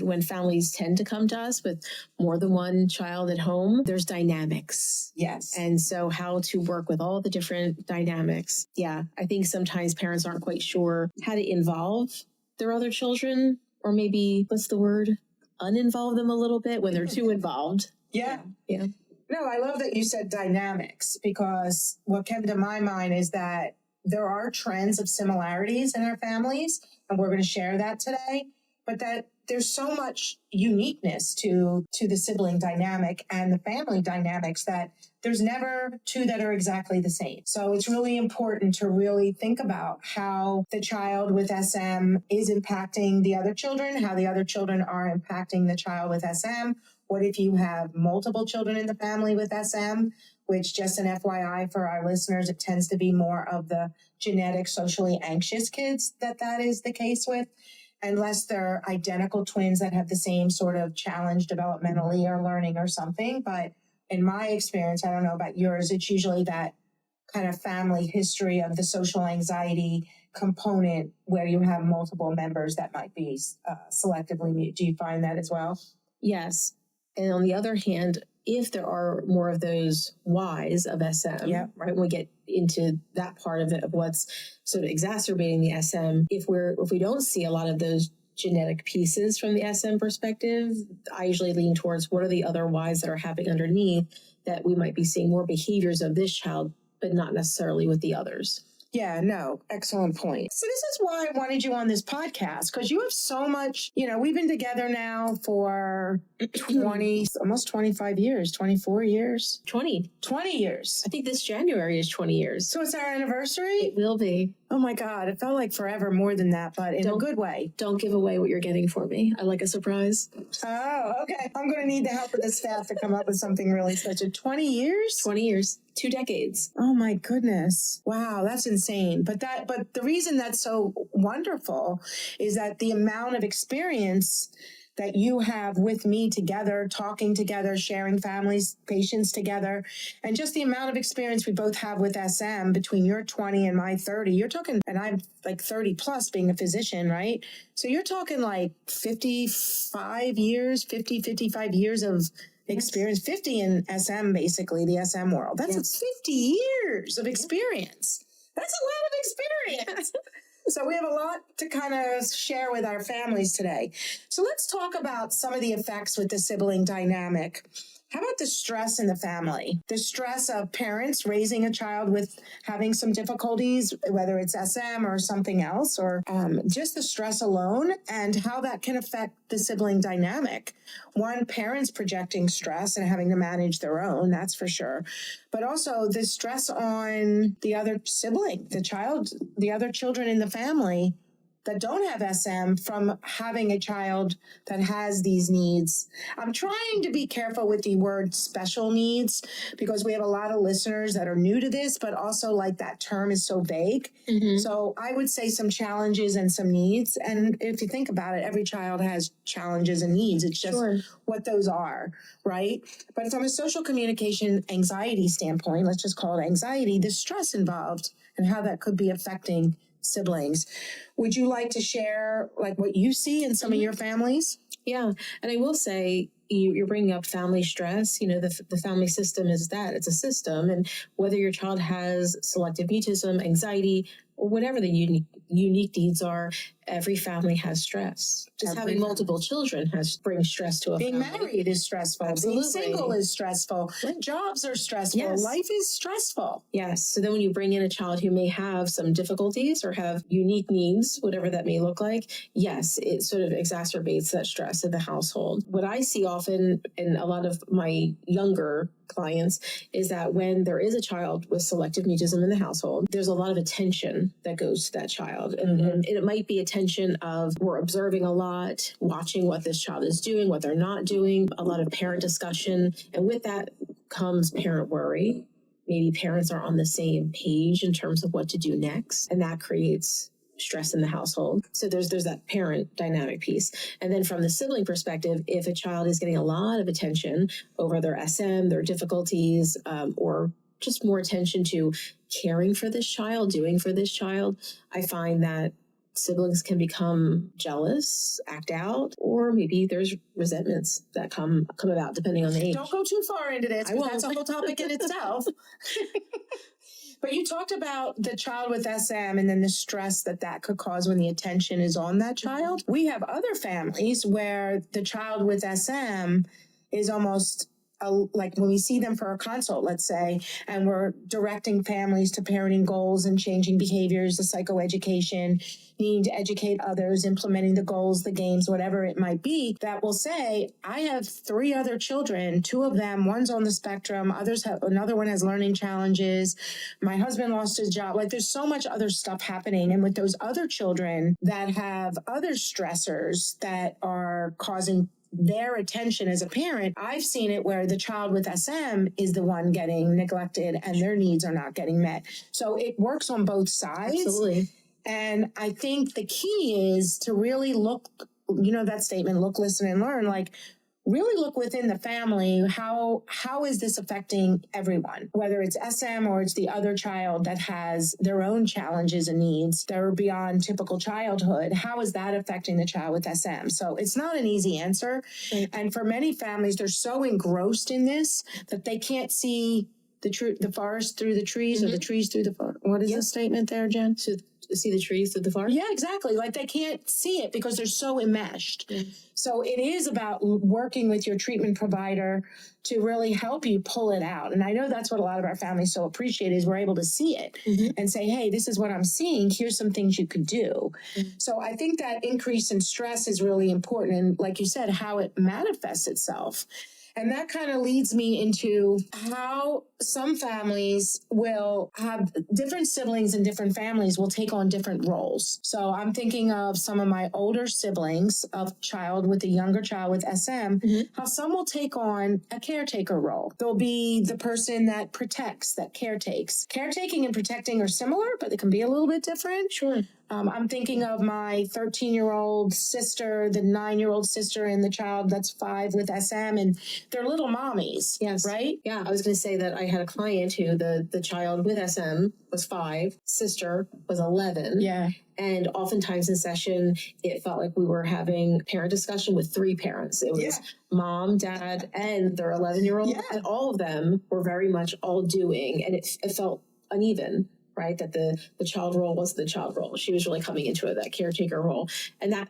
when families tend to come to us with more than one child at home, there's dynamics. Yes. And so how to work with all the different dynamics. Yeah, I think sometimes parents aren't quite sure how to involve their other children, or maybe, what's the word? Uninvolve them a little bit when they're too involved. Yeah. Yeah. No, I love that you said dynamics, because what came to my mind is that there are trends of similarities in our families, and we're going to share that today, but that there's so much uniqueness to the sibling dynamic and the family dynamics that there's never two that are exactly the same. So it's really important to really think about how the child with SM is impacting the other children, how the other children are impacting the child with SM. What if you have multiple children in the family with SM, which, just an FYI for our listeners, it tends to be more of the genetic, socially anxious kids that is the case with, unless they're identical twins that have the same sort of challenge developmentally or learning or something. But in my experience, I don't know about yours, it's usually that kind of family history of the social anxiety component where you have multiple members that might be selectively mute. Do you find that as well? Yes. And on the other hand, if there are more of those Ys of SM, right, when we get into that part of it, of what's sort of exacerbating the SM, if we don't see a lot of those genetic pieces from the SM perspective, I usually lean towards what are the other Ys that are happening underneath that we might be seeing more behaviors of this child, but not necessarily with the others. Yeah, no, excellent point. So this is why I wanted you on this podcast, because you have so much, we've been together now for 20, almost 25 years, 24 years. 20 years. I think this January is 20 years. So it's our anniversary? It will be. Oh my God, it felt like forever, more than that, but in a good way. Don't give away what you're getting for me. I like a surprise. Oh, okay. I'm going to need the help of the staff to come up with something really special. 20 years? 20 years. 2 decades. Oh my goodness. Wow, that's insane. But the reason that's so wonderful is that the amount of experience that you have with me together, talking together, sharing families, patients together, and just the amount of experience we both have with SM between your 20 and my 30. You're talking, and I'm like 30 plus being a physician, right? So you're talking like 55 years of experience, 50 in SM, basically, the SM world. That's 50 years of experience. That's a lot of experience. So we have a lot to kind of share with our families today. So let's talk about some of the effects with the sibling dynamic. How about the stress in the family? The stress of parents raising a child with having some difficulties, whether it's SM or something else, or just the stress alone, and how that can affect the sibling dynamic. One, parents projecting stress and having to manage their own, that's for sure. But also the stress on the other sibling, the other children in the family that don't have SM from having a child that has these needs. I'm trying to be careful with the word special needs because we have a lot of listeners that are new to this, but also like that term is so vague. Mm-hmm. So I would say some challenges and some needs. And if you think about it, every child has challenges and needs. It's just what those are, right? But from a social communication anxiety standpoint, let's just call it anxiety, the stress involved and how that could be affecting siblings. Would you like to share like what you see in some of your families? Yeah. And I will say, you're bringing up family stress. The family system is that. It's a system. And whether your child has selective mutism, anxiety, or whatever the unique needs are, every family has stress. Just having multiple children brings stress to a family. Being married is stressful. Absolutely. Being single is stressful. Jobs are stressful. Yes. Life is stressful. Yes. So then when you bring in a child who may have some difficulties or have unique needs, whatever that may look like, yes, it sort of exacerbates that stress in the household. What I see often in a lot of my younger clients is that when there is a child with selective mutism in the household, there's a lot of attention that goes to that child. And it might be attention of we're observing a lot, watching what this child is doing, what they're not doing, a lot of parent discussion. And with that comes parent worry. Maybe parents are on the same page in terms of what to do next. And that creates stress in the household. So there's that parent dynamic piece. And then from the sibling perspective, if a child is getting a lot of attention over their SM, their difficulties, or just more attention to caring for this child, doing for this child, I find that siblings can become jealous, act out, or maybe there's resentments that come about depending on the age. Don't go too far into this, I because won't. that's a whole topic in itself. But you talked about the child with SM and then the stress that could cause when the attention is on that child. We have other families where the child with SM is almost like when we see them for a consult, let's say, and we're directing families to parenting goals and changing behaviors, the psychoeducation, needing to educate others, implementing the goals, the games, whatever it might be, that will say, I have 3 other children, 2 of them, one's on the spectrum, another one has learning challenges. My husband lost his job. Like, there's so much other stuff happening. And with those other children that have other stressors that are causing their attention as a parent, I've seen it where the child with SM is the one getting neglected and their needs are not getting met. So it works on both sides. Absolutely. And I think the key is to really look, that statement, look, listen, and learn, like, really look within the family. How is this affecting everyone? Whether it's SM or it's the other child that has their own challenges and needs that are beyond typical childhood, how is that affecting the child with SM? So it's not an easy answer. Right. And for many families, they're so engrossed in this that they can't see the forest through the trees, or the trees through the forest. What is the statement there, Jen? To see the trees through the forest? Yeah, exactly. Like, they can't see it because they're so enmeshed. So it is about working with your treatment provider to really help you pull it out. And I know that's what a lot of our families so appreciate, is we're able to see it and say, hey, this is what I'm seeing. Here's some things you could do. So I think that increase in stress is really important. And like you said, how it manifests itself. And that kind of leads me into how some families will have different siblings, and different families will take on different roles. So I'm thinking of some of my older siblings, of child with a younger child with SM, how some will take on a caretaker role. They'll be the person that protects, that caretakes. Caretaking and protecting are similar, but they can be a little bit different. Sure. I'm thinking of my 13-year-old sister, the 9-year-old sister, and the child that's 5 with SM, and they're little mommies. Yes. Right? Yeah. I was going to say that I had a client who the child with SM was 5, sister was 11. Yeah. And oftentimes in session, it felt like we were having parent discussion with 3 parents. It was mom, dad, and their 11-year-old. Yeah. And all of them were very much all doing, and it felt uneven. Right, that the child role wasn't the child role. She was really coming into it, that caretaker role, and that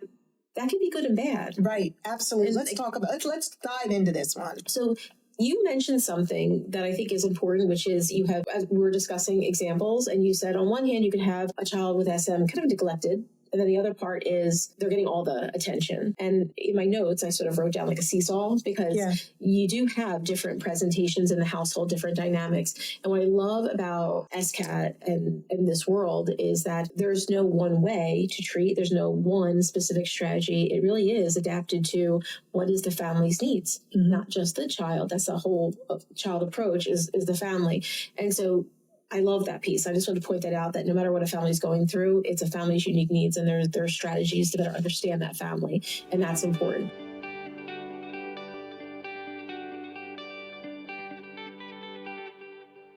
can be good and bad. Right, absolutely. Let's dive into this one. So you mentioned something that I think is important, which is you have, as we were discussing examples, and you said on one hand you could have a child with SM kind of neglected. And then the other part is they're getting all the attention. And in my notes, I sort of wrote down like a seesaw, because you do have different presentations in the household, different dynamics. And what I love about SCAT and this world is that there's no one way to treat. There's no one specific strategy. It really is adapted to what is the family's needs, not just the child. That's the whole child approach is the family. And so I love that piece. I just want to point that out, that no matter what a family is going through, it's a family's unique needs, and there are strategies to better understand that family, and that's important.